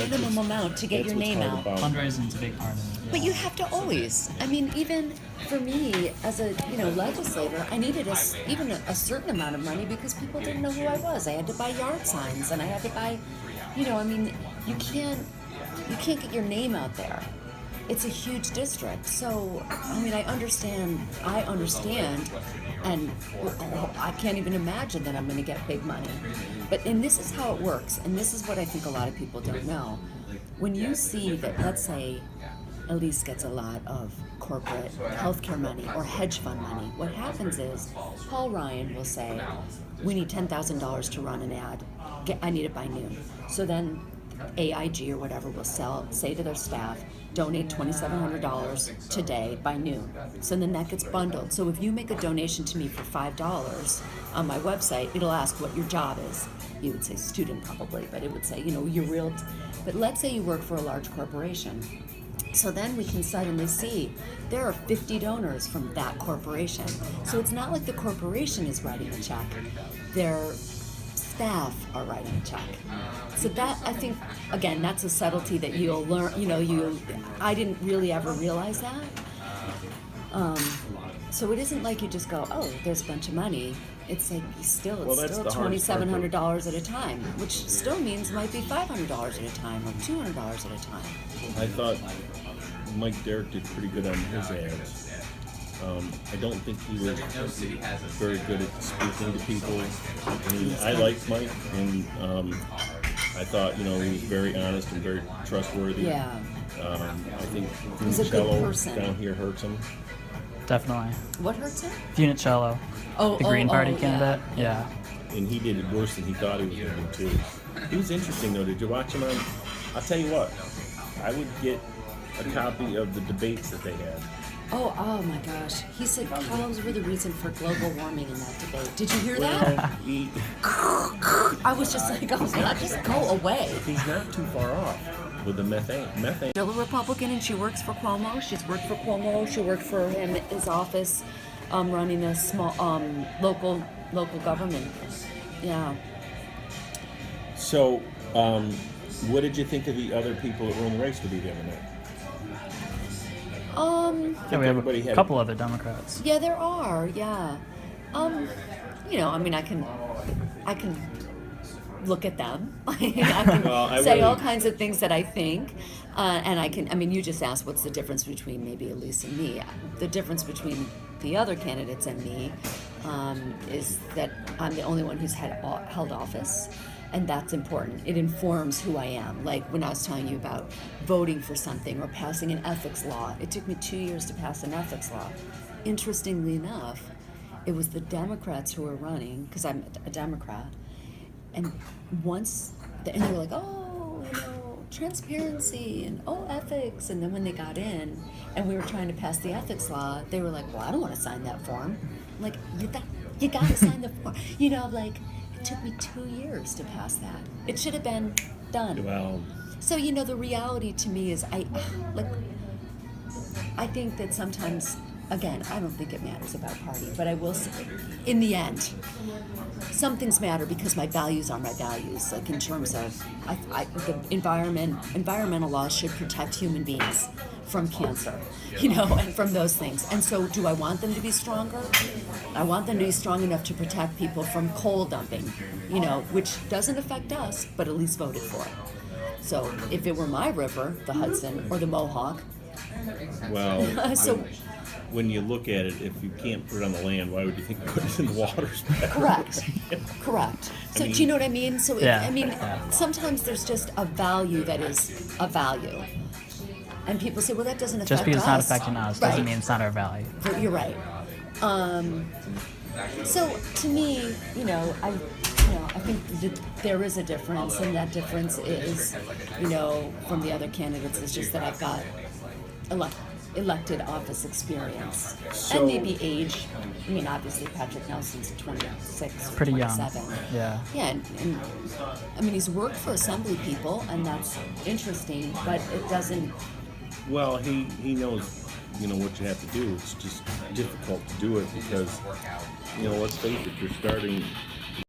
minimum amount to get your name out. Fundraising's a big part of it. Yeah. But you have to always. I mean, even for me as a legislator, I needed even a certain amount of money because people didn't know who I was. I had to buy yard signs, and I had to buy, I mean, you can't get your name out there. It's a huge district, so I mean, I understand, and I can't even imagine that I'm going to get big money. And this is how it works, and this is what I think a lot of people don't know. When you see that, let's say, Elise gets a lot of corporate healthcare money or hedge fund money, what happens is Paul Ryan will say, we need $10,000 to run an ad. I need it by noon. So then AIG or whatever will say to their staff, donate $2,700 today by noon. So then that gets bundled. So if you make a donation to me for $5 on my website, it'll ask what your job is. You would say student probably, but it would say, you're real. But let's say you work for a large corporation. So then we can suddenly see there are 50 donors from that corporation. So it's not like the corporation is writing a check. Their staff are writing a check. So that, I think, again, that's a subtlety that you'll learn. I didn't really ever realize that. So it isn't like you just go, oh, there's a bunch of money. It's like it's still $2,700 at a time, which still means it might be $500 at a time or $200 at a time. I thought Mike Derrick did pretty good on his ads. I don't think he was very good at speaking to people. I mean, I liked Mike, and I thought, he was very honest and very trustworthy. Yeah. I think He's a good Funicello person. down here hurts him. Definitely. What hurts him? Funicello, the Green Party candidate. Yeah. And he did it worse than he thought he was going to do, too. He was interesting, though. Did you watch him on? I'll tell you what. I would get a copy of the debates that they had. Oh my gosh. He said cows were the reason for global warming in that debate. Did you hear that? I was just like, just go away. He's not too far off with the methane. Still a Republican, and she works for Cuomo. She's worked for Cuomo. She worked for him at his office, running a small local government. Yeah. So, what did you think of the other people that were in the race with you the other night? Yeah, we have a couple other Democrats. Yeah, there are. Yeah. I mean, I can look at them. I can say all kinds of things that I think, and you just asked what's the difference between maybe Elise and me. The difference between the other candidates and me is that I'm the only one who's held office. And that's important. It informs who I am. Like when I was telling you about voting for something or passing an ethics law, it took me 2 years to pass an ethics law. Interestingly enough, it was the Democrats who were running, because I'm a Democrat, and they were like, transparency and ethics, and then when they got in and we were trying to pass the ethics law, they were like, well, I don't want to sign that form. I'm like, you got to sign the form. It took me 2 years to pass that. It should have been done. Well, so the reality to me is I think that sometimes, again, I don't think it matters about party, but I will say, in the end, some things matter because my values are my values. Like in terms of the environmental laws should protect human beings from cancer, and from those things. And so do I want them to be stronger? I want them to be strong enough to protect people from coal dumping, which doesn't affect us, but at least voted for. So if it were my river, the Hudson or the Mohawk. Well, when you look at it, if you can't put it on the land, why would you think put it in the waters? Correct. So do you know what I mean? So sometimes there's just a value that is a value. And people say, well, that doesn't affect us. Just because it's not affecting us doesn't mean it's not our value. You're right. So to me, I think there is a difference, and that difference is, from the other candidates, is just that I've got elected office experience and maybe age. Obviously Patrick Nelson's 26, pretty 27. Young. Yeah. Yeah, and he's worked for assembly people, and that's interesting, but it doesn't. Well, he knows, what you have to do. It's just difficult to do it because, let's face it, you're starting